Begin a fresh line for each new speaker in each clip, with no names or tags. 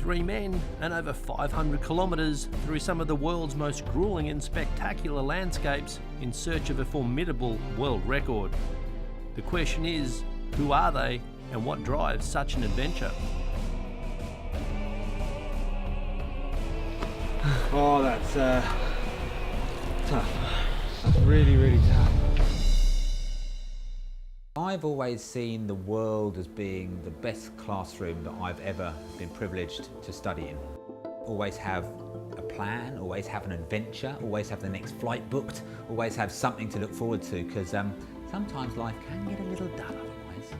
Three men and over 500 kilometres through some of the world's most gruelling and spectacular landscapes in search of a formidable world record. The question is, who are they and what drives such an adventure?
Oh, that's tough. That's really, really tough.
I've always seen the world as being the best classroom that I've ever been privileged to study in. Always have a plan, always have an adventure, always have the next flight booked, always have something to look forward to, because sometimes life can get a little dull otherwise.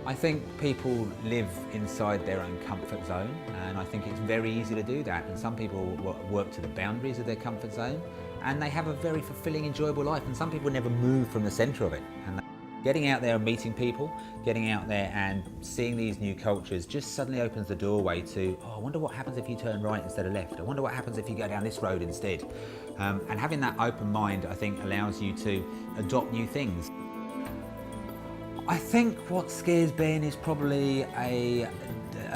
I think people live inside their own comfort zone, and I think it's very easy to do that, and some people work to the boundaries of their comfort zone, and they have a very fulfilling, enjoyable life, and some people never move from the centre of it. And getting out there and meeting people, getting out there and seeing these new cultures just suddenly opens the doorway to, oh, I wonder what happens if you turn right instead of left. I wonder what happens if you go down this road instead. And having that open mind, I think, allows you to adopt new things. I think what scares Ben is probably a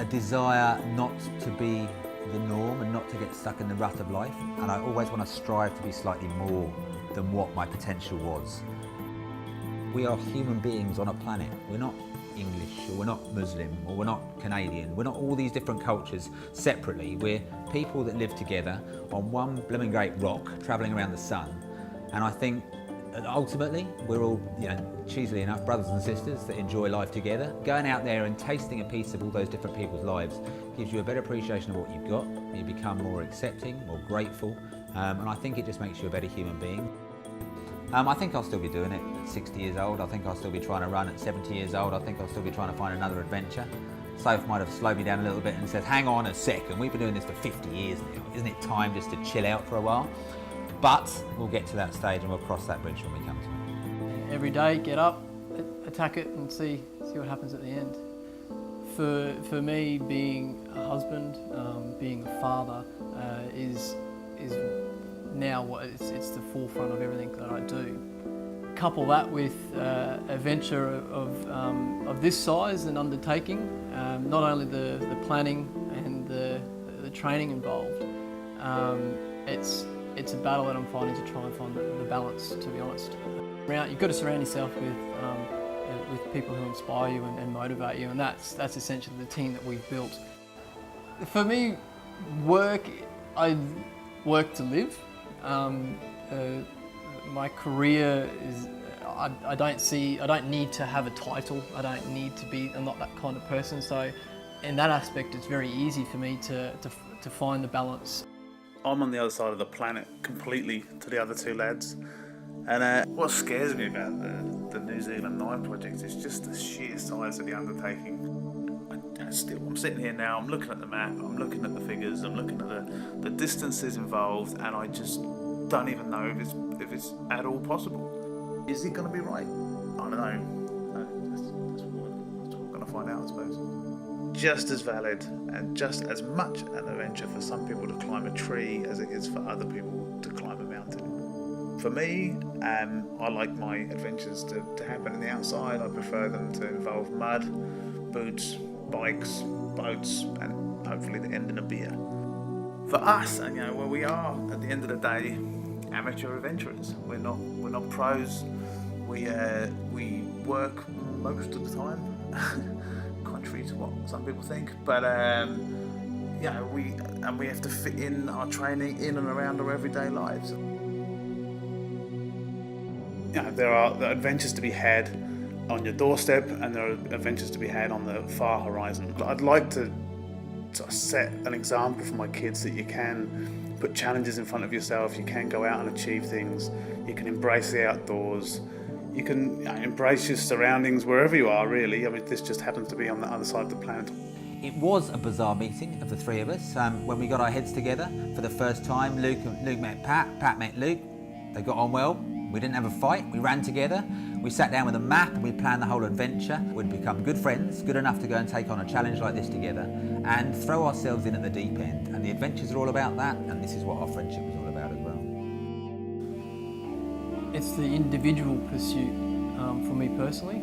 desire not to be the norm and not to get stuck in the rut of life. And I always want to strive to be slightly more than what my potential was. We are human beings on a planet. We're not English, or we're not Muslim, or we're not Canadian. We're not all these different cultures separately. We're people that live together on one blooming great rock, travelling around the sun. And I think ultimately, we're all, cheesily enough, brothers and sisters that enjoy life together. Going out there and tasting a piece of all those different people's lives gives you a better appreciation of what you've got. You become more accepting, more grateful, and I think it just makes you a better human being. I think I'll still be doing it at 60 years old. I think I'll still be trying to run at 70 years old. I think I'll still be trying to find another adventure. Soph might have slowed me down a little bit and said, hang on a second, we've been doing this for 50 years now. Isn't it time just to chill out for a while? But we'll get to that stage and we'll cross that bridge when we come to it.
Every day, get up, attack it and see what happens at the end. For me, being a husband, being a father is now what it's the forefront of everything that I do. Couple that with a venture of this size and undertaking, not only the planning and the training involved, it's a battle that I'm fighting to try and find the balance, to be honest. You've got to surround yourself with people who inspire you and motivate you, and that's essentially the team that we've built. For me, I work to live. My career is, I don't need to have a title, I'm not that kind of person, so in that aspect it's very easy for me to find the balance.
I'm on the other side of the planet completely to the other two lads, and what scares me about the New Zealand 9 project is just the sheer size of the undertaking. I'm sitting here now, I'm looking at the map, I'm looking at the figures, I'm looking at the distances involved, and I just don't even know if it's at all possible. Is it going to be right? I don't know. That's what we're going to find out, I suppose. Just as valid and just as much an adventure for some people to climb a tree as it is for other people to climb a mountain. For me, I like my adventures to happen in the outside. I prefer them to involve mud, boots, bikes, boats, and hopefully the end in a beer. For us, and where we are at the end of the day, amateur adventurers. We're not pros. We work most of the time, contrary to what some people think. But we have to fit in our training in and around our everyday lives. There are adventures to be had on your doorstep, and there are adventures to be had on the far horizon. I'd like to set an example for my kids that you can put challenges in front of yourself, you can go out and achieve things, you can embrace the outdoors, you can embrace your surroundings wherever you are, really. I mean, this just happens to be on the other side of the planet.
It was a bizarre meeting of the three of us. When we got our heads together for the first time, Luke met Pat met Luke. They got on well. We didn't have a fight, we ran together. We sat down with a map and we planned the whole adventure. We'd become good friends, good enough to go and take on a challenge like this together and throw ourselves in at the deep end. And the adventures are all about that, and this is what our friendship was all about as well. It's
the individual pursuit for me personally,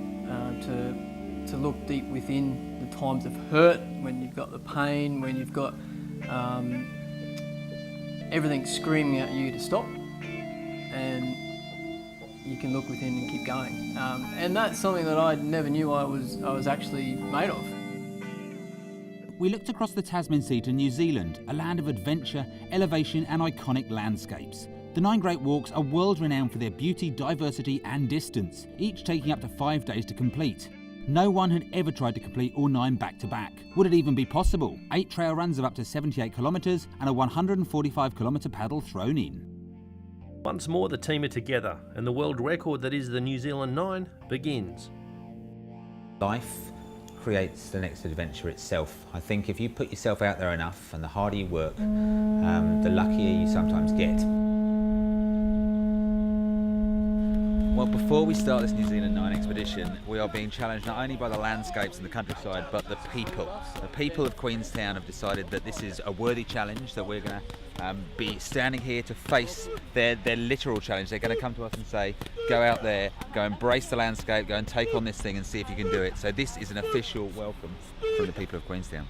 to look deep within the times of hurt, when you've got the pain, when you've got everything screaming at you to stop, and you can look within and keep going. And that's something that I never knew I was actually made of.
We looked across the Tasman Sea to New Zealand, a land of adventure, elevation and iconic landscapes. The 9 Great Walks are world renowned for their beauty, diversity and distance, each taking up to 5 days to complete. No one had ever tried to complete all 9 back to back. Would it even be possible? 8 trail runs of up to 78 kilometres and a 145 kilometre paddle thrown in.
Once more the team are together and the world record that is the New Zealand 9 begins.
Life creates the next adventure itself. I think if you put yourself out there enough and the harder you work, the luckier you sometimes get. Well, before we start this New Zealand 9 expedition, we are being challenged not only by the landscapes and the countryside, but the people. The people of Queenstown have decided that this is a worthy challenge, that we're going to be standing here to face their literal challenge. They're going to come to us and say, go out there, go embrace the landscape, go and take on this thing and see if you can do it. So this is an official welcome from the people of Queenstown.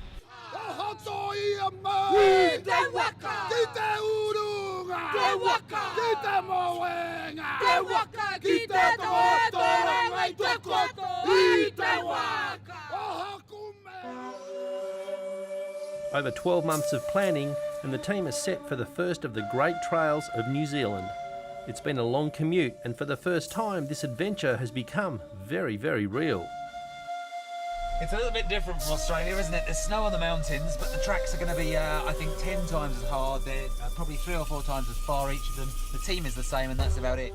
Over 12 months of planning and the team is set for the first of the great trails of New Zealand. It's been a long commute and for the first time this adventure has become very, very real.
It's a little bit different from Australia, isn't it? There's snow on the mountains, but the tracks are going to be, I think, 10 times as hard. They're probably 3 or 4 times as far each of them. The team is the same, and that's about it.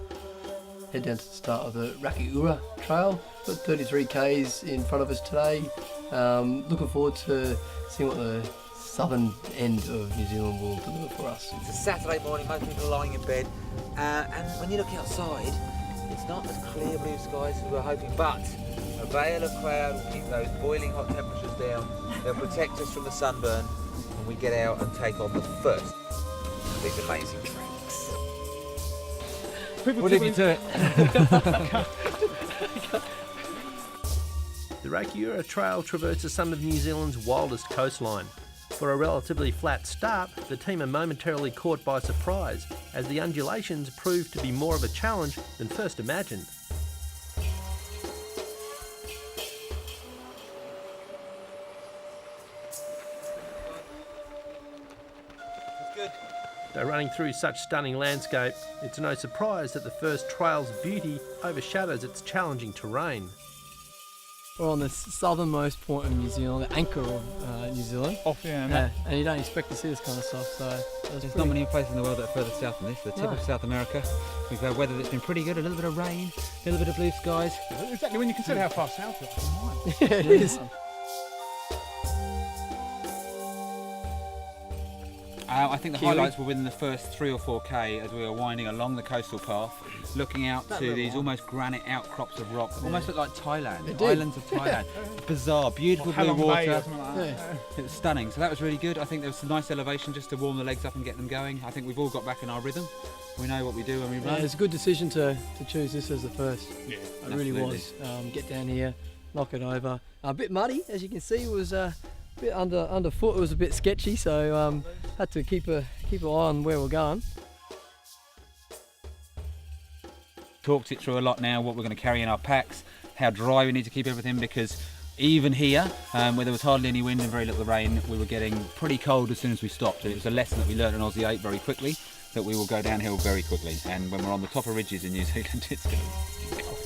Head down to the start of the Rakiura Trail. Got 33 Ks in front of us today. Looking forward to seeing what the southern end of New Zealand will deliver for us.
It's a Saturday morning, most people are lying in bed, and when you look outside, it's not as clear blue skies as we were hoping, but a veil of cloud will keep those boiling hot temperatures down. They'll protect us from the sunburn when we get out and take on the first of these amazing tracks. We'll leave you to it.
The Rakiura Trail traverses some of New Zealand's wildest coastline. For a relatively flat start, the team are momentarily caught by surprise as the undulations prove to be more of a challenge than first imagined. Though running through such stunning landscape, it's no surprise that the first trail's beauty overshadows its challenging terrain.
We're on the southernmost point of New Zealand, the anchor of New Zealand.
Yeah.
And you don't expect to see this kind of stuff, so...
There's not many places in the world that are further south than this, the tip of South America. We've had weather that's been pretty good, a little bit of rain, a little bit of blue skies.
Exactly, when you consider how far south it is.
Yeah, it is.
I think the highlights were within the first 3 or 4K as we were winding along the coastal path, looking out to these almost granite outcrops of rock that almost look like Thailand, islands of Thailand. Bizarre, beautiful blue water. It was stunning, so that was really good. I think there was some nice elevation just to warm the legs up and get them going. I think we've all got back in our rhythm. We know what we do when we run.
It's a good decision to choose this as the first.
Yeah,
it really was. Get down here, knock it over. A bit muddy, as you can see, was a bit underfoot. It was a bit sketchy, so had to keep an eye on where we're going.
Talked it through a lot now, what we're going to carry in our packs, how dry we need to keep everything, because even here, where there was hardly any wind and very little rain, we were getting pretty cold as soon as we stopped. It was a lesson that we learned in Aussie 8 very quickly, that we will go downhill very quickly, and when we're on the top of ridges in New Zealand, it's going to be cold.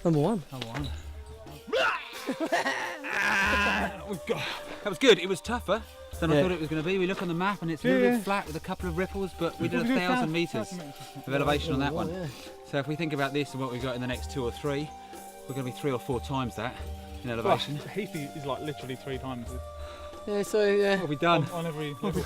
Number one.
That was good. It was tougher than I thought it was going to be. We look on the map and it's a little bit flat with a couple of ripples, but we did 1,000 metres of elevation on that one.
Yeah.
So if we think about this and what we've got in the next 2 or 3, we're going to be 3 or 4 times that in elevation.
Heaphy is like literally 3 times it.
Yeah, so yeah.
What have we done?
On every level.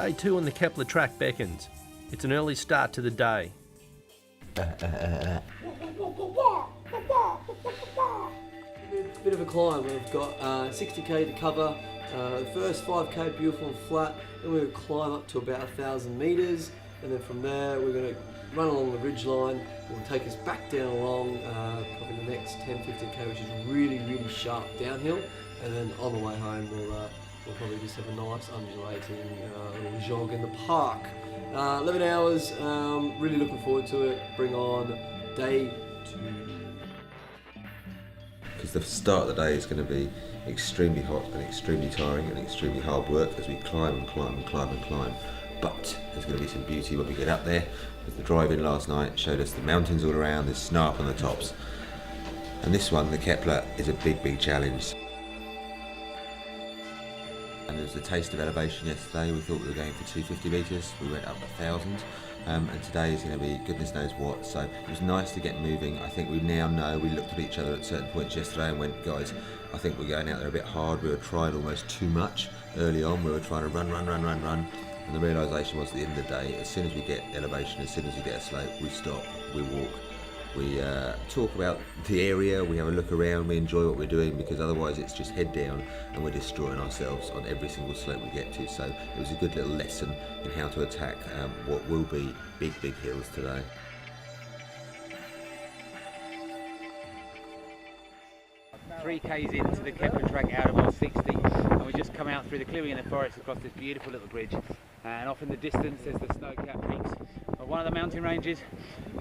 Day 2 on the Kepler Track beckons. It's an early start to the day.
It's a bit of a climb. We've got 60k to cover. The first 5k beautiful and flat, then we're going to climb up to about 1,000 metres, and then from there we're going to run along the ridge line. It will take us back down along probably the next 10-15k, which is really sharp downhill, and then on the way home we'll probably just have a nice undulating little jog in the park. 11 hours, really looking forward to it. Bring on day 2.
Because the start of the day is going to be extremely hot and extremely tiring and extremely hard work as we climb and climb and climb and climb. But there's going to be some beauty when we get up there. Because the drive-in last night showed us the mountains all around, there's snow up on the tops. And this one, the Kepler, is a big challenge. And there was a taste of elevation yesterday. We thought we were going for 250 metres, we went up 1,000. And today is going to be goodness knows what, so it was nice to get moving. I think we now know, we looked at each other at certain points yesterday and went, guys, I think we're going out there a bit hard. We were trying almost too much early on. We were trying to run, and the realisation was at the end of the day, as soon as we get elevation, as soon as we get a slope, we stop, we walk, we talk about the area, we have a look around, we enjoy what we're doing, because otherwise it's just head down and we're destroying ourselves on every single slope we get to. So it was a good little lesson in how to attack what will be big hills today.
Three K's into the Kepler Track out of our 60, and we just come out through the clearing in the forest across this beautiful little bridge, and off in the distance there's the snow-capped peaks of one of the mountain ranges.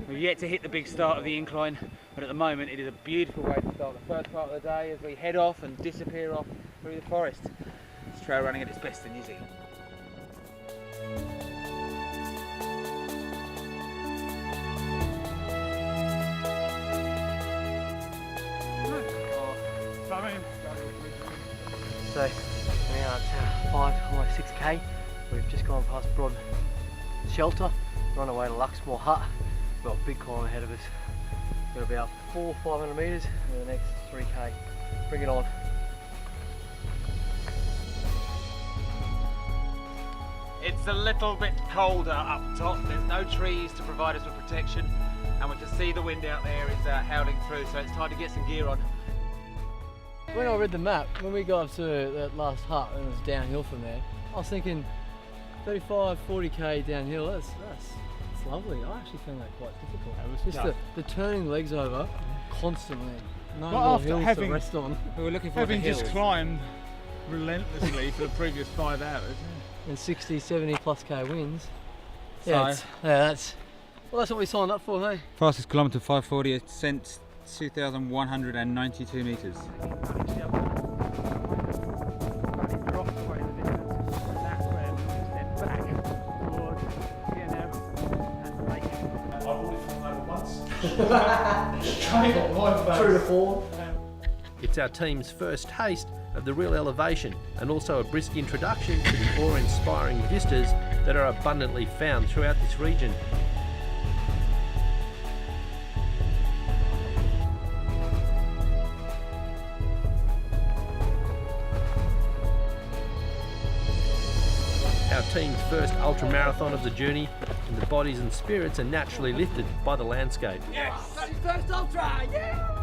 We've yet to hit the big start of the incline, but at the moment it is a beautiful way to start the first part of the day as we head off and disappear off through the forest. It's trail running at its best in New Zealand.
So now it's 5, almost 6k. We've just gone past Broad Shelter, we're on our way to Luxmore Hut. We've got a big climb ahead of us. We've got about 400-500 metres in the next 3k. Bring it on.
It's a little bit colder up top. There's no trees to provide us with protection, and we can see the wind out there is howling through, so it's time to get some gear on.
When I read the map, when we got up to that last hut and it was downhill from there, I was thinking 35-40k downhill, that's lovely. I actually found that quite difficult. It was just the turning legs over constantly. No
Well,
more
after
hills
having-
to rest on.
We were looking for
Having
the hills.
just climbed relentlessly for the previous 5 hours.
And 60, 70 plus k winds.
So-
Yeah, that's what we signed up for, hey?
Fastest kilometre 540 since 2,192 metres.
True to form.
It's our team's first taste of the real elevation, and also a brisk introduction to the awe-inspiring vistas that are abundantly found throughout this region. Our team's first ultra-marathon of the journey, and the bodies and spirits are naturally lifted by the landscape.
First ultra, yeah!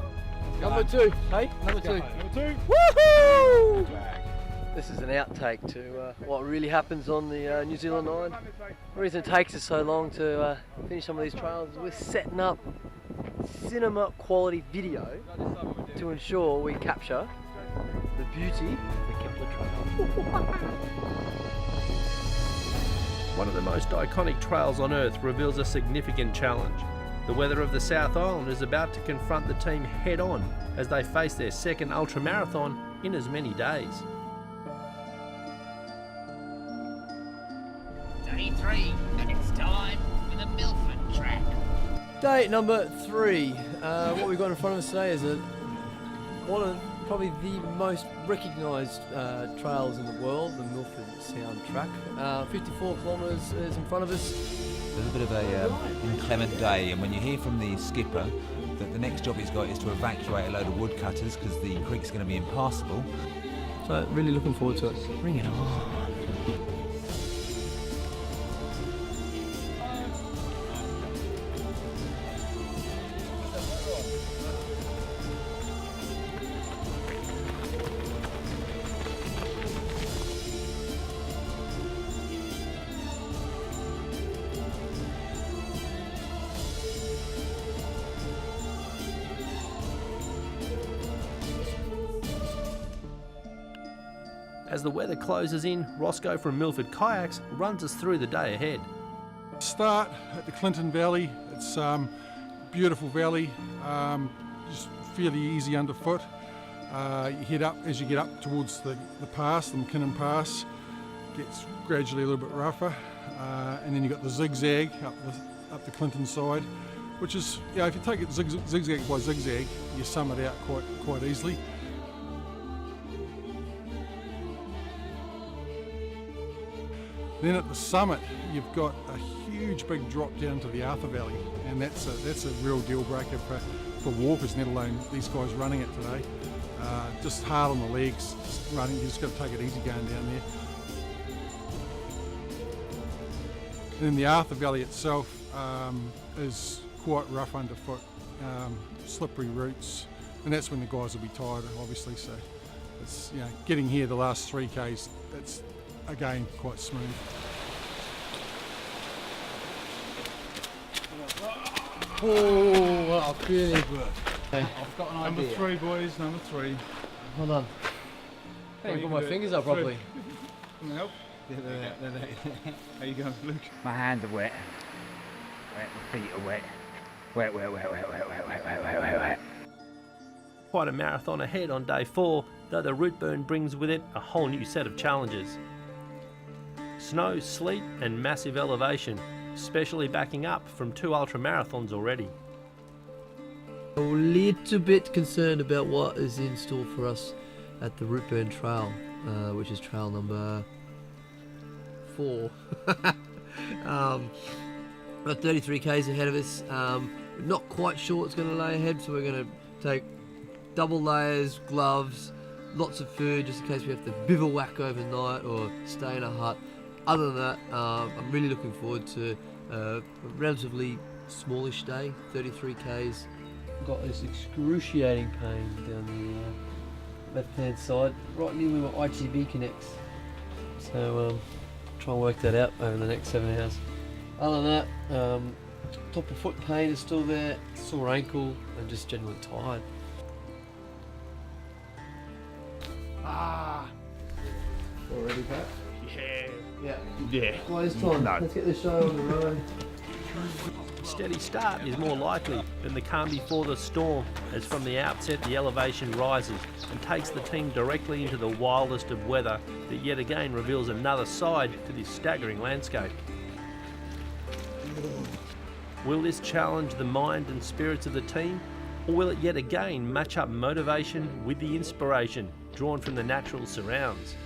Number 2, hey? Number 2.
Number 2.
Woohoo! This is an outtake to what really happens on the New Zealand 9. The reason it takes us so long to finish some of these trails is we're setting up cinema quality video to ensure we capture the beauty of the Kepler Track.
One of the most iconic trails on Earth reveals a significant challenge. The weather of the South Island is about to confront the team head-on as they face their second ultramarathon in as many days.
Day 3, and it's time for the Milford Track.
Day number 3. What we've got in front of us today is one of probably the most recognised trails in the world, the Milford Sound Track. 54 kilometres is in front of us.
A little bit of a inclement day, and when you hear from the skipper that the next job he's got is to evacuate a load of woodcutters because the creek's going to be impassable.
So really looking forward to it. Bring it on.
As the weather closes in, Roscoe from Milford Kayaks runs us through the day ahead.
Start at the Clinton Valley. It's beautiful valley, just fairly easy underfoot. You head up as you get up towards the pass, the McKinnon Pass. Gets gradually a little bit rougher, and then you've got the zigzag up the Clinton side, which is, if you take it zigzag by zigzag, you sum it out quite easily. Then at the summit, you've got a huge big drop down to the Arthur Valley, and that's a real deal breaker for walkers, let alone these guys running it today. Just hard on the legs, just running. You just got to take it easy going down there. And then the Arthur Valley itself is quite rough underfoot, slippery roots, and that's when the guys will be tired, obviously. So it's getting here the last 3Ks. That's again quite smooth.
Oh, wow, really
good.
I've got an idea. Number 3, boys, number 3.
Hold on. I can't even put my fingers up properly.
Can I help? How you going, Luke?
My hands are wet. My feet are wet. Wet.
Quite a marathon ahead on day 4, though the Routeburn brings with it a whole new set of challenges. Snow, sleet and massive elevation, especially backing up from 2 ultramarathons already.
A little bit concerned about what is in store for us at the Routeburn Trail, which is trail number 4. Got 33 k's ahead of us. We're not quite sure what's going to lay ahead, so we're going to take double layers, gloves, lots of food just in case we have to bivouac overnight or stay in a hut. Other than that, I'm really looking forward to a relatively smallish day, 33 k's. Got this excruciating pain down the left-hand side, right near where my ITB connects. So try and work that out over the next 7 hours. Other than that, top of foot pain is still there, sore ankle, and just genuinely tired. Already back?
Yeah.
Well, it's time.
No.
Let's get this show on the road.
Steady start is more likely than the calm before the storm, as from the outset the elevation rises and takes the team directly into the wildest of weather that yet again reveals another side to this staggering landscape. Will this challenge the mind and spirits of the team, or will it yet again match up motivation with the inspiration drawn from the natural surrounds?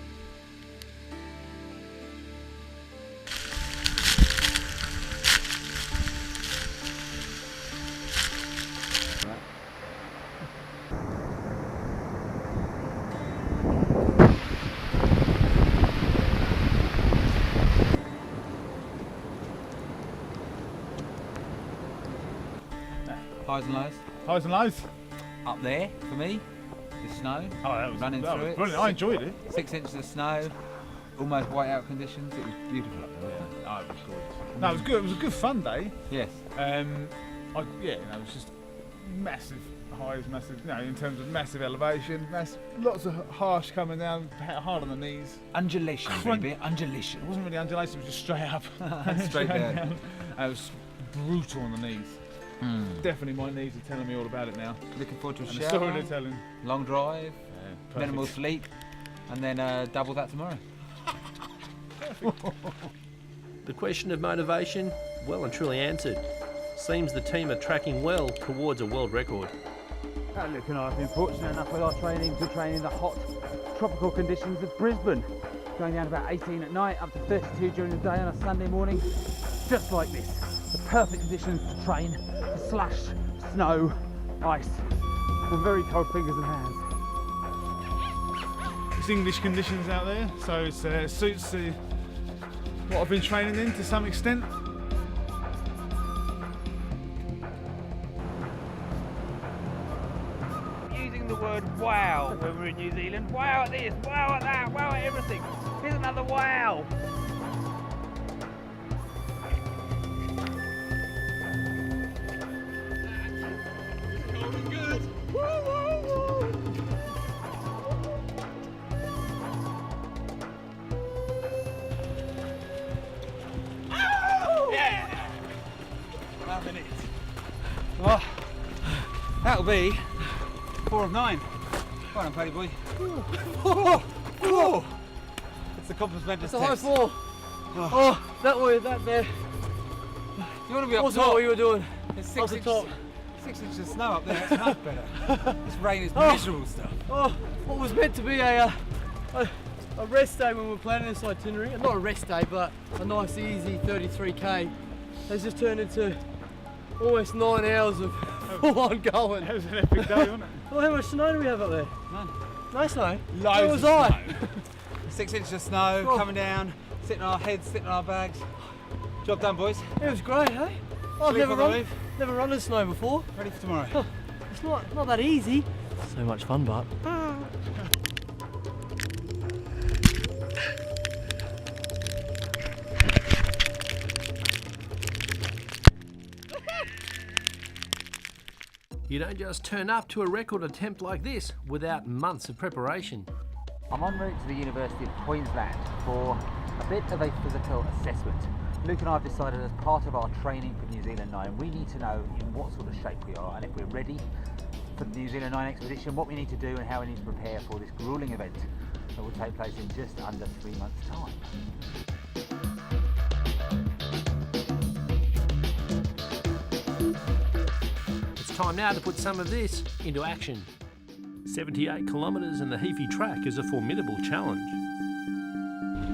Highs and lows.
Highs and lows.
Up there for me, the snow.
Oh, that was
running through it.
brilliant. I enjoyed it.
6 inches of snow, almost whiteout conditions. It was beautiful up there. Wasn't it?
Oh, it was gorgeous. No, it was good. It was a good fun day.
Yes.
It was just massive highs, massive. In terms of massive elevation, lots of harsh coming down, hard on the knees.
Undulation, baby. Undulation.
It wasn't really undulation. It was just straight up,
Straight down.
It was brutal on the knees. Definitely, my knees are telling me all about it now.
Looking forward to a
And
shower.
the story they're telling.
Long drive,
Perfect.
minimal sleep, and then double that tomorrow.
The question of motivation, well and truly answered. Seems the team are tracking well towards a world record.
Luke and I have been fortunate enough with our training to train in the hot tropical conditions of Brisbane. Going down about 18 at night, up to 32 during the day on a Sunday morning. Just like this. The perfect conditions to train. Slush, snow, ice, and very cold fingers and hands.
It's English conditions out there, so it suits what I've been training in to some extent.
Using the word wow when we're in New Zealand. Wow at this, wow at that, wow at everything. Here's another wow. Oh, that'll be 4 of 9. Well done, Paddy boy. Oh. It's the compliments
It's
test.
a high 4. Oh, that there.
You want to be up
What's
top?
what you were doing?
There's
Up
6
the top.
6 inches of snow up there. It's much better. This rain is miserable stuff.
Oh, what was meant to be a rest day when we were planning this itinerary, not a rest day, but a nice easy 33k, has just turned into almost 9 hours of full-on going.
That was an epic day, wasn't it?
Well, how much snow do we have up there?
None.
No snow?
Loads
Where
of
was I?
snow. 6 inches of snow
Oh.
coming down, sitting on our heads, sitting on our bags. Job done, boys.
It was great, hey? I've
Sleep on the roof.
never run in snow before.
Ready for tomorrow.
Oh, it's not that easy. So much fun, but.
You don't just turn up to a record attempt like this without months of preparation.
I'm en route to the University of Queensland for a bit of a physical assessment. Luke and I have decided as part of our training for New Zealand 9, we need to know in what sort of shape we are and if we're ready for the New Zealand 9 expedition, what we need to do and how we need to prepare for this gruelling event that will take place in just under 3 months' time.
It's time now to put some of this into action. 78 kilometres and the Heaphy Track is a formidable challenge.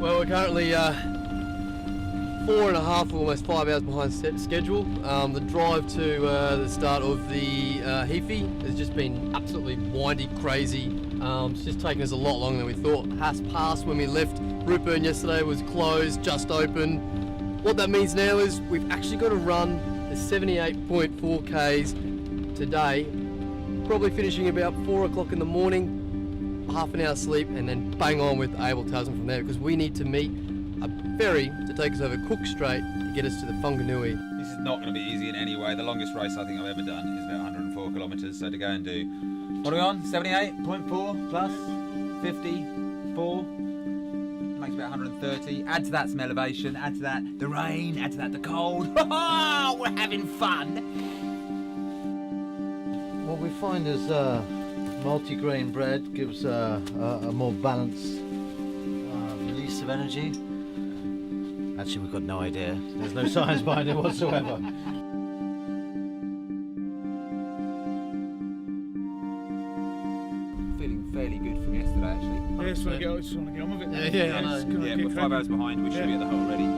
Well, we're currently 4.5, almost 5 hours behind schedule. The drive to the start of the Heaphy has just been absolutely windy, crazy. It's just taken us a lot longer than we thought. Haas Pass, when we left Routeburn yesterday, was closed, just open. What that means now is we've actually got to run the 78.4 Ks today, probably finishing about 4 o'clock in the morning, half an hour sleep, and then bang on with Abel Tasman from there, because we need to meet a ferry to take us over Cook Strait to get us to the Whanganui.
This is not going to be easy in any way. The longest race I think I've ever done is about 104 kilometres, so to go and do, what are we on, 78.4 plus 54, makes about 130. Add to that some elevation, add to that the rain, add to that the cold. We're having fun.
What we find is multi-grain bread gives a more balanced release of energy. Actually, we've got no idea. There's no science behind it whatsoever.
Feeling fairly good from yesterday actually.
Yeah, just want to get on with it.
Yeah, I know.
We're 5 hours behind, we should be at the hole already.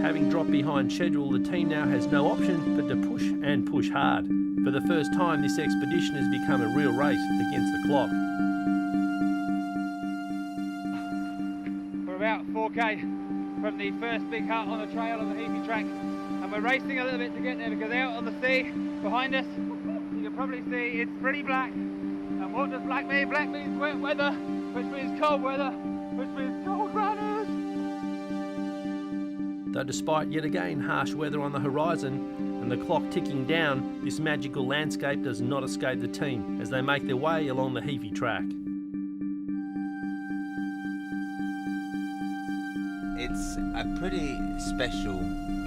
Having dropped behind schedule, the team now has no option but to push and push hard. For the first time, this expedition has become a real race against the clock.
We're about 4k from the first big hut on the trail on the Heaphy Track, and we're racing a little bit to get there because out on the sea behind us, you can probably see it's pretty black. And what does black mean? Black means wet weather, which means cold weather, which means cold runners.
Though despite yet again harsh weather on the horizon and the clock ticking down, this magical landscape does not escape the team as they make their way along the Heaphy Track.
It's a pretty special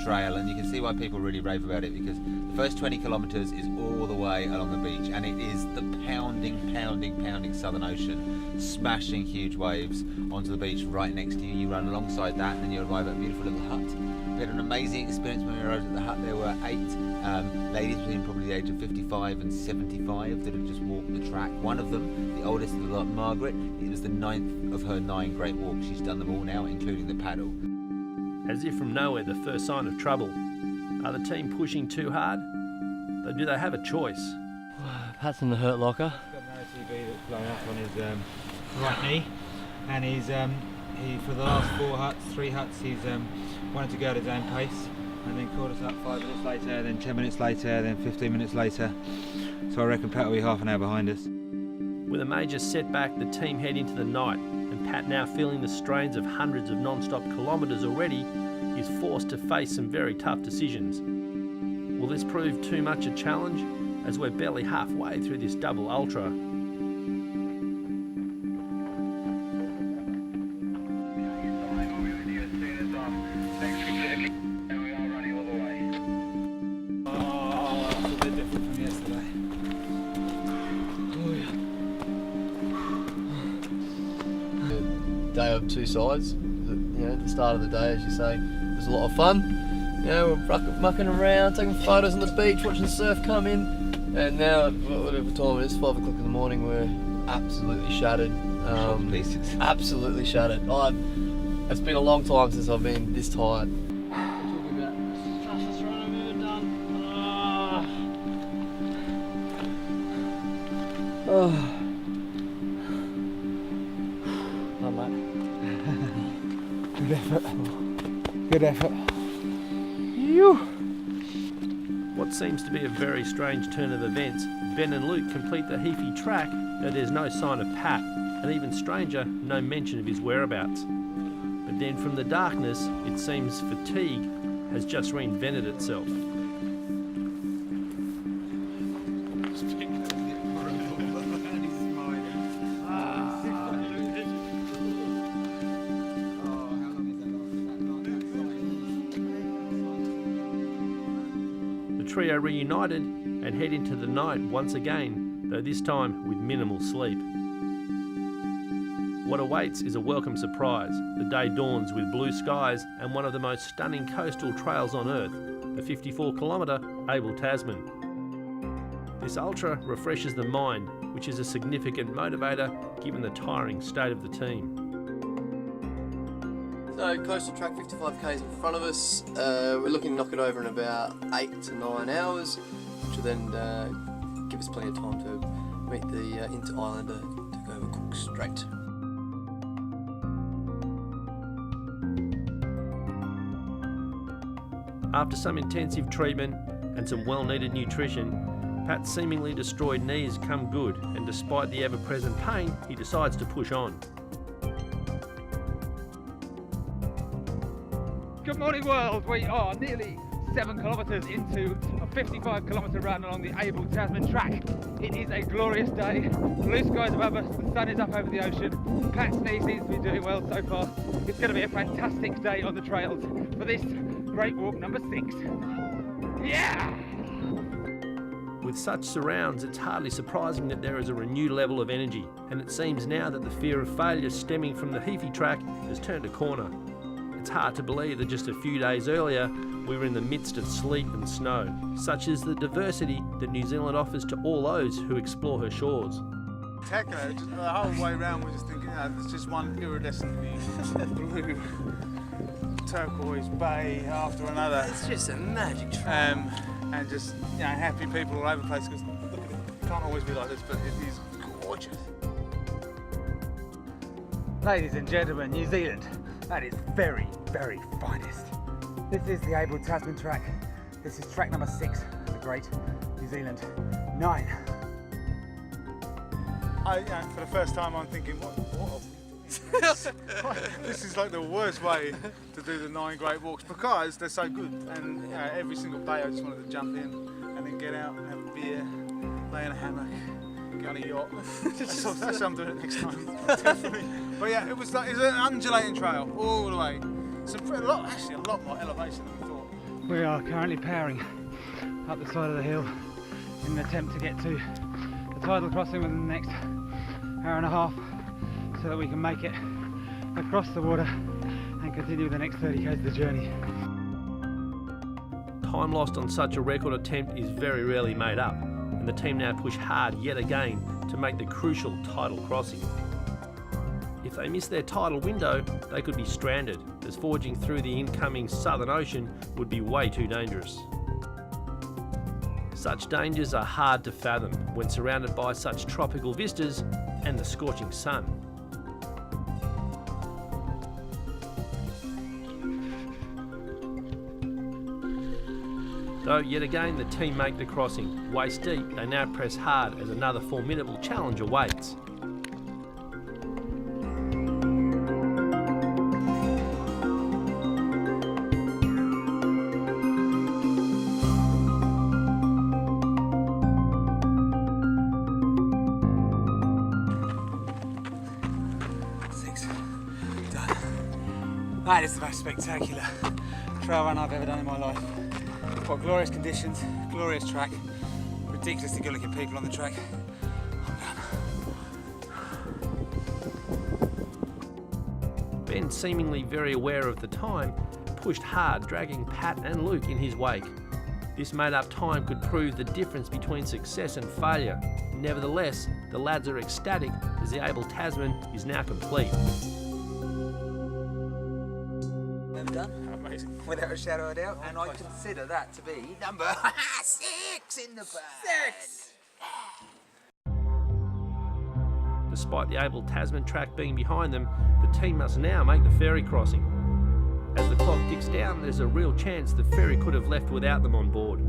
trail and you can see why people really rave about it, because the first 20 kilometres is all the way along the beach and it is the pounding Southern Ocean, smashing huge waves onto the beach right next to you. You run alongside that and then you arrive at a beautiful little hut. We had an amazing experience when we arrived at the hut. There were 8 ladies between probably the age of 55 and 75 that had just walked the track. One of them, the oldest of the lot, Margaret, it was the 9th of her 9 great walks. She's done them all now, including the paddle.
As if from nowhere, the first sign of trouble. Are the team pushing too hard? Or do they have a choice?
Pat's in the hurt locker.
He's got an OTB that's blown up on his right knee, and he for the last 3 huts, he's wanted to go at his own pace, and then called us up 5 minutes later, then 10 minutes later, then 15 minutes later. So I reckon Pat will be half an hour behind us.
With a major setback, the team head into the night, and Pat, now feeling the strains of hundreds of non-stop kilometres already, is forced to face some very tough decisions. Will this prove too much a challenge, as we're barely halfway through this double ultra?
day of two sides. You know, the start of the day, as you say, was a lot of fun. You know, we're mucking around, taking photos on the beach, watching the surf come in, and now, whatever time it is, 5 o'clock in the morning, we're absolutely shattered. Absolutely shattered. It's been a long time since I've been this tired. Oh, mate.
Good effort. Good effort. Phew.
What seems to be a very strange turn of events, Ben and Luke complete the Heaphy Track, though there's no sign of Pat, and even stranger, no mention of his whereabouts. But then from the darkness, it seems fatigue has just reinvented itself. The trio reunited and head into the night once again, though this time with minimal sleep. What awaits is a welcome surprise. The day dawns with blue skies and one of the most stunning coastal trails on Earth, the 54-kilometre Abel Tasman. This ultra refreshes the mind, which is a significant motivator given the tiring state of the team.
So, Coastal Track 55k's in front of us. We're looking to knock it over in about 8 to 9 hours, which will then give us plenty of time to meet the Inter-Islander to go over Cook Strait.
After some intensive treatment and some well-needed nutrition, Pat's seemingly destroyed knees come good, and despite the ever-present pain, he decides to push on.
Good morning, world. We are nearly 7 kilometres into a 55-kilometre run along the Abel Tasman Track. It is a glorious day. Blue skies above us, the sun is up over the ocean. Pat's knee seems to be doing well so far. It's going to be a fantastic day on the trails for this great walk number 6. Yeah!
With such surrounds, it's hardly surprising that there is a renewed level of energy, and it seems now that the fear of failure stemming from the Heaphy Track has turned a corner. It's hard to believe that just a few days earlier we were in the midst of sleet and snow. Such is the diversity that New Zealand offers to all those who explore her shores.
Spectacular, just the whole way around we're just thinking, there's just one iridescently blue turquoise bay after another.
It's just a magic trail.
And just, happy people all over the place, because look at it, it can't always be like this, but it is gorgeous.
Ladies and gentlemen, New Zealand, that is very, very finest. This is the Abel Tasman Track. This is track number 6 of the Great New Zealand 9.
For the first time I'm thinking, what this is like the worst way to do the 9 great walks, because they're so good, and every single day I just wanted to jump in and then get out and have a beer, lay in a hammock, get on a yacht. That's what I'm doing next time, definitely. But yeah, it was an undulating trail all the way. A lot more elevation than we thought.
We are currently powering up the side of the hill in an attempt to get to the tidal crossing within the next hour and a half, so that we can make it across the water and continue the next 30 k's of the journey.
Time lost on such a record attempt is very rarely made up, and the team now push hard yet again to make the crucial tidal crossing. If they miss their tidal window, they could be stranded, as forging through the incoming Southern Ocean would be way too dangerous. Such dangers are hard to fathom when surrounded by such tropical vistas and the scorching sun. Though yet again the team make the crossing. Waist deep, they now press hard as another formidable challenge awaits.
That is the most spectacular trail run I've ever done in my life. We've got glorious conditions, glorious track, ridiculously good looking people on the track. I'm done.
Ben, seemingly very aware of the time, pushed hard, dragging Pat and Luke in his wake. This made-up time could prove the difference between success and failure. Nevertheless, the lads are ecstatic as the able Tasman is now complete.
Never done?
Amazing.
Without a shadow of a doubt, and I consider that to be number 6 in the bag. 6!
Despite the able Tasman track being behind them, the team must now make the ferry crossing. As the clock ticks down, there's a real chance the ferry could have left without them on board.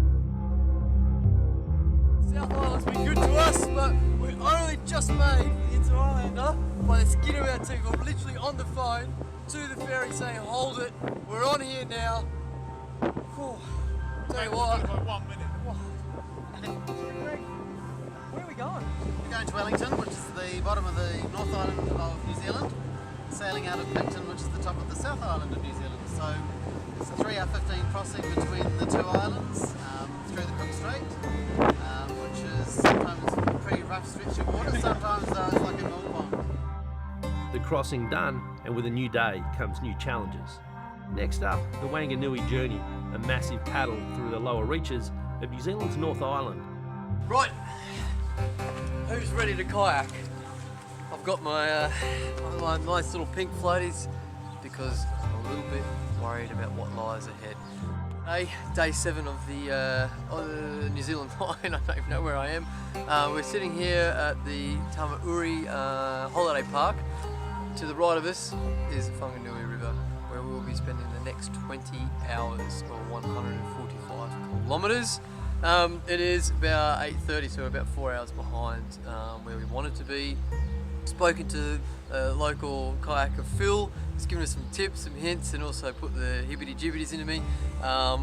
South Island's been good to us, but we only just made the Inter-Islander by the skin of our teeth. We're literally on the phone to the ferry saying, hold it, we're on here now. Whew. Tell you what.
Like 1 minute.
Where are we going?
We're going to Wellington, which is the bottom of the North Island of New Zealand, sailing out of Picton, which is the top of the South Island of New Zealand. So it's a 3 hour 15 crossing between the two islands through the Cook Strait, which is sometimes a pretty rough stretch of water, sometimes it's like a mill pond.
The crossing done, and with a new day comes new challenges. Next up, the Whanganui Journey, a massive paddle through the lower reaches of New Zealand's North Island.
Right, who's ready to kayak? I've got my nice little pink floaties because I'm a little bit worried about what lies ahead. Hey, day 7 of the New Zealand line. I don't even know where I am. We're sitting here at the Tongariro Holiday Park. To the right of us is the Whanganui River, where we will be spending the next 20 hours or 145 kilometres. It is about 8:30, so we're about 4 hours behind where we wanted to be. Spoken to a local kayaker, Phil. He's given us some tips, some hints, and also put the hibbity-jibbities into me.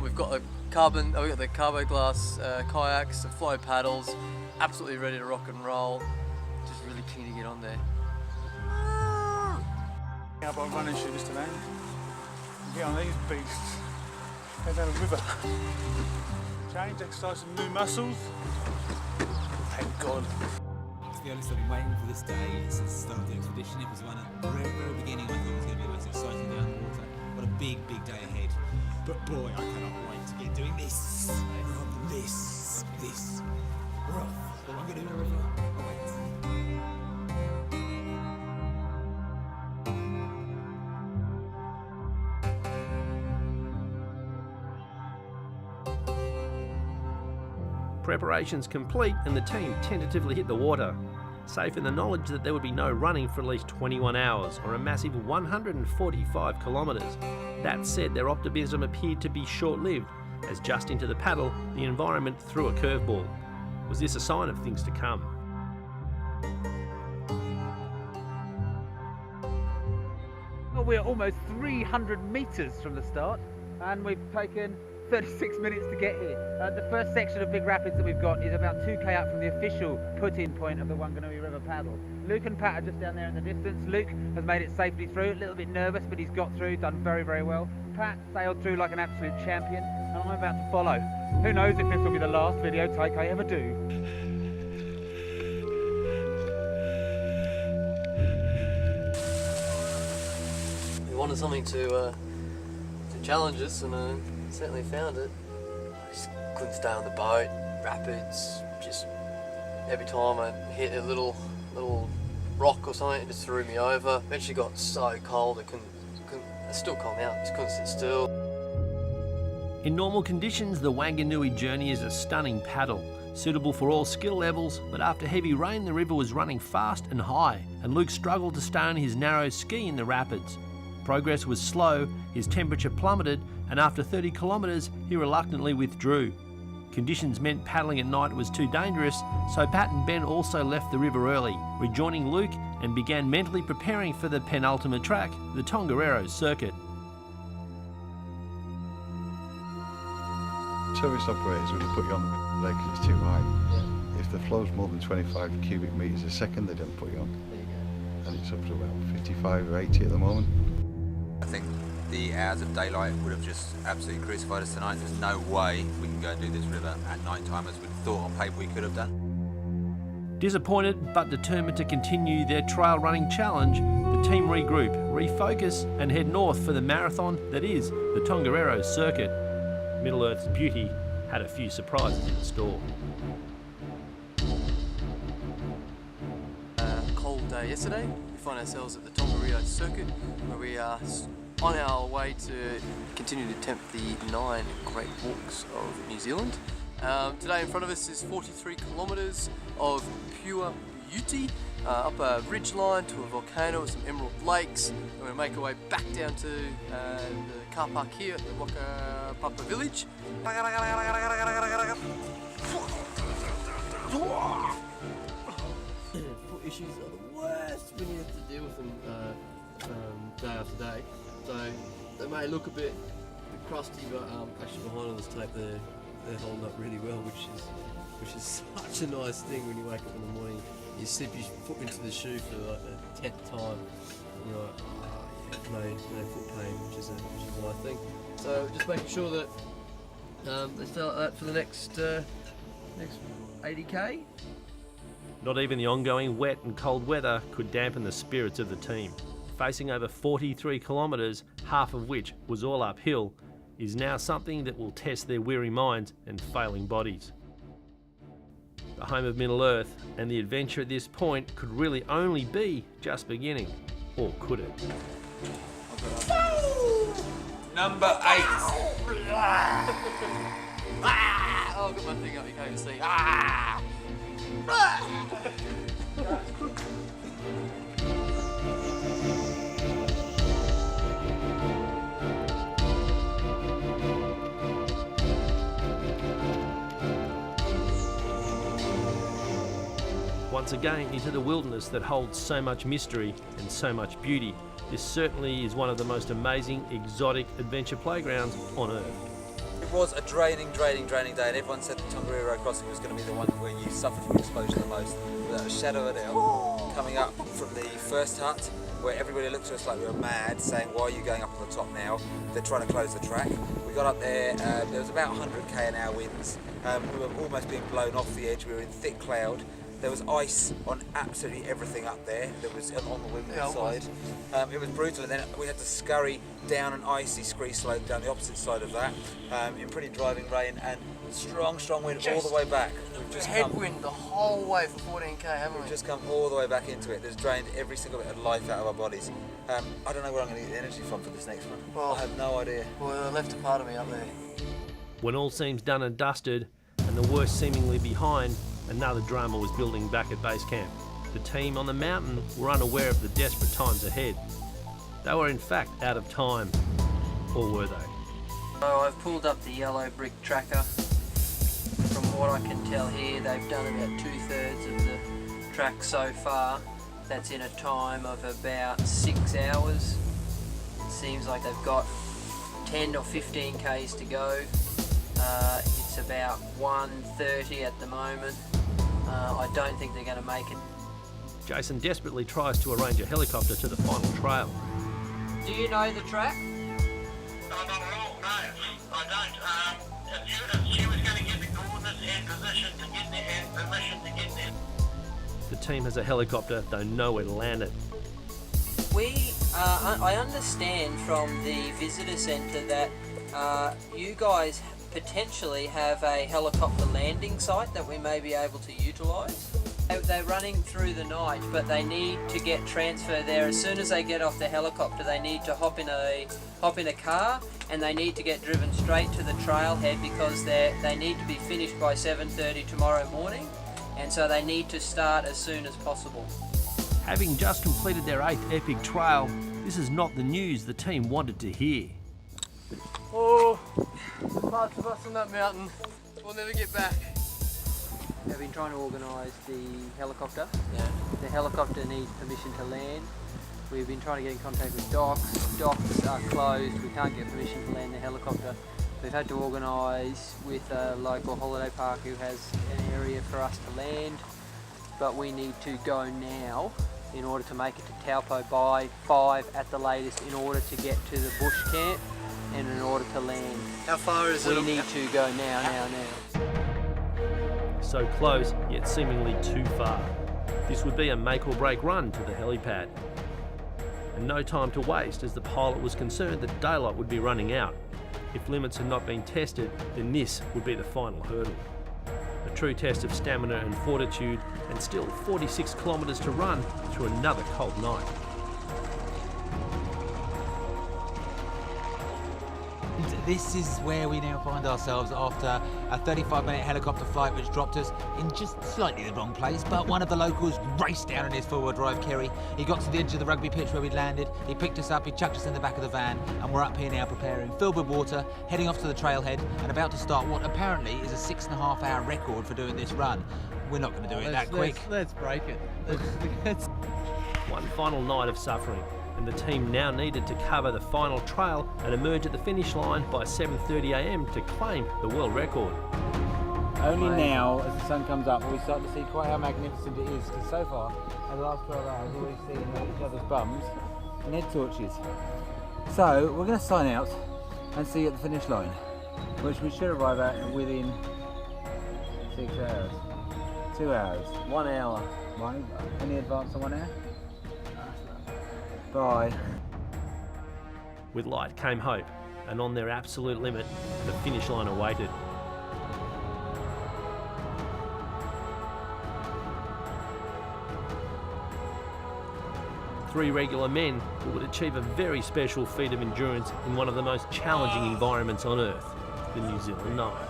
We've got the carbo glass kayaks, the flow paddles, absolutely ready to rock and roll. Just really keen to get on there.
How about running shoes today? Get on these beasts. Head down the river. Change, exercise some new muscles. Thank God.
To be honest, I've been waiting for this day since the start of the expedition. It was one at the very beginning I thought it was going to be the most exciting day on the water. What a big day ahead. But boy, I cannot wait to get doing this. This. Rough. What am I going to do in the river? Oh, wait.
Preparations complete and the team tentatively hit the water, safe in the knowledge that there would be no running for at least 21 hours or a massive 145 kilometres. That said, their optimism appeared to be short-lived, as just into the paddle, the environment threw a curveball. Was this a sign of things to come?
Well, we're almost 300 metres from the start, and we've taken 36 minutes to get here. The first section of big rapids that we've got is about 2k up from the official put-in point of the Whanganui River paddle. Luke and Pat are just down there in the distance. Luke has made it safely through, a little bit nervous, but he's got through, done very well. Pat sailed through like an absolute champion, and I'm about to follow. Who knows if this will be the last video take I ever do.
We wanted something to challenge us, and certainly found it. I just couldn't stay on the boat. Rapids, just every time I hit a little rock or something, it just threw me over. Eventually got so cold I couldn't still calm out, just couldn't sit still.
In normal conditions, the Whanganui Journey is a stunning paddle, suitable for all skill levels, but after heavy rain the river was running fast and high, and Luke struggled to stay on his narrow ski in the rapids. Progress was slow, his temperature plummeted, and after 30 kilometres he reluctantly withdrew. Conditions meant paddling at night was too dangerous, so Pat and Ben also left the river early, rejoining Luke and began mentally preparing for the penultimate track, the Tongariro Circuit.
Tourist operators would have put you on the leg because it's too high. If the flow's more than 25 cubic metres a second, they don't put you on. And it's up to about 55 or 80 at the moment.
I think the hours of daylight would have just absolutely crucified us tonight. There's no way we can go and do this river at night time as we thought on paper we could have done.
Disappointed but determined to continue their trail running challenge, the team regroup, refocus and head north for the marathon that is the Tongariro Circuit. Middle-earth's beauty had a few surprises in store.
Cold day yesterday. We find ourselves at the Tongariro Circuit where we are on our way to continue to attempt the 9 Great Walks of New Zealand. Today in front of us is 43 kilometres of pure beauty, up a ridge line to a volcano with some emerald lakes. And we're going to make our way back down to the car park here at the Wakapapa village.
Foot issues are the worst when you have to deal with them day after day. So they may look a bit crusty, but actually behind all this tape they're holding up really well, which is such a nice thing when you wake up in the morning. You slip your foot into the shoe for like the 10th time, and you're like, no foot pain, which is a nice thing. So just making sure that they stay like that for the next 80k.
Not even the ongoing wet and cold weather could dampen the spirits of the team. Facing over 43 kilometres, half of which was all uphill, is now something that will test their weary minds and failing bodies. The home of Middle Earth, and the adventure at this point could really only be just beginning. Or could it?
Number 8. Oh, I've got my thing up, you can't even see.
Once again into the wilderness that holds so much mystery and so much beauty. This certainly is one of the most amazing, exotic adventure playgrounds on Earth.
It was a draining day, and everyone said the Tongariro crossing was going to be the one where you suffered from exposure the most. Without a shadow of a doubt, coming up from the first hut, where everybody looked at us like we were mad, saying, why are you going up on the top now? They're trying to close the track. We got up there, there was about 100k an hour winds. We were almost being blown off the edge, we were in thick cloud. There was ice on absolutely everything up there. There was on the windward side. It was brutal, and then we had to scurry down an icy scree slope down the opposite side of that in pretty driving rain and strong wind all the way back. We've just
headwind the whole way for 14k, haven't we?
We've just come all the way back into it. There's drained every single bit of life out of our bodies. I don't know where I'm going to get the energy from for this next one. Well, I have no idea.
Well, I left a part of me up there.
When all seems done and dusted, and the worst seemingly behind, another drama was building back at base camp. The team on the mountain were unaware of the desperate times ahead. They were in fact out of time, or were they?
So I've pulled up the yellow brick tracker. From what I can tell here, they've done about 2/3 of the track so far. That's in a time of about 6 hours. It seems like they've got 10 or 15 k's to go. It's about 1:30 at the moment. I don't think they're going to make it.
Jason desperately tries to arrange a helicopter to the final trail.
Do you know the track?
Not at all, no. I don't. She was going to get the coordinates and position to get there and permission to get there.
The team has a helicopter, though nowhere to land it.
I understand from the visitor centre that you guys potentially have a helicopter landing site that we may be able to utilise. They're running through the night, but they need to get transfer there. As soon as they get off the helicopter, they need to hop in a car, and they need to get driven straight to the trailhead because they need to be finished by 7:30 tomorrow morning, and so they need to start as soon as possible.
Having just completed their 8th epic trail, this is not the news the team wanted to hear.
Oh, the parts of us on that mountain, we'll never get back. They've been trying to organise the helicopter. Yeah. The helicopter needs permission to land. We've been trying to get in contact with docks. Docks are closed. We can't get permission to land the helicopter. We've had to organise with a local holiday park who has an area for us to land. But we need to go now in order to make it to Taupo by 5 at the latest in order to get to the bush camp and in order to land.
How far is it?
We need to go now.
So close, yet seemingly too far. This would be a make or break run to the helipad. And no time to waste, as the pilot was concerned that daylight would be running out. If limits had not been tested, then this would be the final hurdle. A true test of stamina and fortitude, and still 46 kilometres to run through another cold night.
This is where we now find ourselves after a 35-minute helicopter flight which dropped us in just slightly the wrong place, but one of the locals raced down in his four-wheel drive Kerry. He got to the edge of the rugby pitch where we'd landed, he picked us up, he chucked us in the back of the van, and we're up here now preparing, filled with water, heading off to the trailhead and about to start what apparently is a 6.5-hour record for doing this run. We're not going to do it that quick.
Let's break it.
One final night of suffering, and the team now needed to cover the final trail and emerge at the finish line by 7:30 a.m. to claim the world record.
Only now, as the sun comes up, we start to see quite how magnificent it is, because so far, in the last 12 hours, we've already seen each other's bums and head torches. So, we're going to sign out and see you at the finish line, which we should arrive at within 6 hours. 2 hours.
1 hour.
One, any advance on 1 hour? Bye.
With light came hope, and on their absolute limit, the finish line awaited. Three regular men who would achieve a very special feat of endurance in one of the most challenging environments on Earth, the New Zealand night.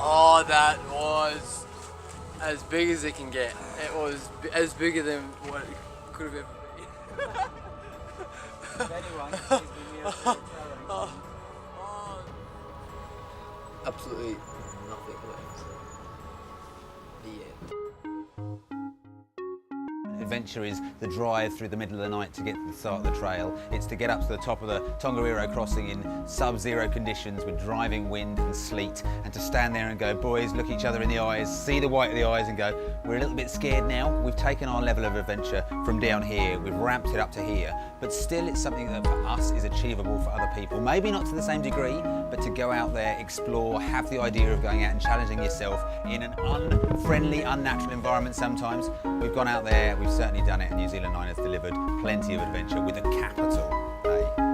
Oh, that was as big as it can get. It was as bigger than what it could have ever been. Absolutely nothing left. The end.
Adventure is the drive through the middle of the night to get to the start of the trail. It's to get up to the top of the Tongariro crossing in sub-zero conditions with driving wind and sleet, and to stand there and go, boys, look each other in the eyes, see the white of the eyes and go, we're a little bit scared now. We've taken our level of adventure from down here, we've ramped it up to here, but still it's something that for us is achievable for other people. Maybe not to the same degree, but to go out there, explore, have the idea of going out and challenging yourself in an unfriendly, unnatural environment sometimes. We've gone out there, we've certainly done it, and New Zealand 9 has delivered plenty of adventure with a capital A.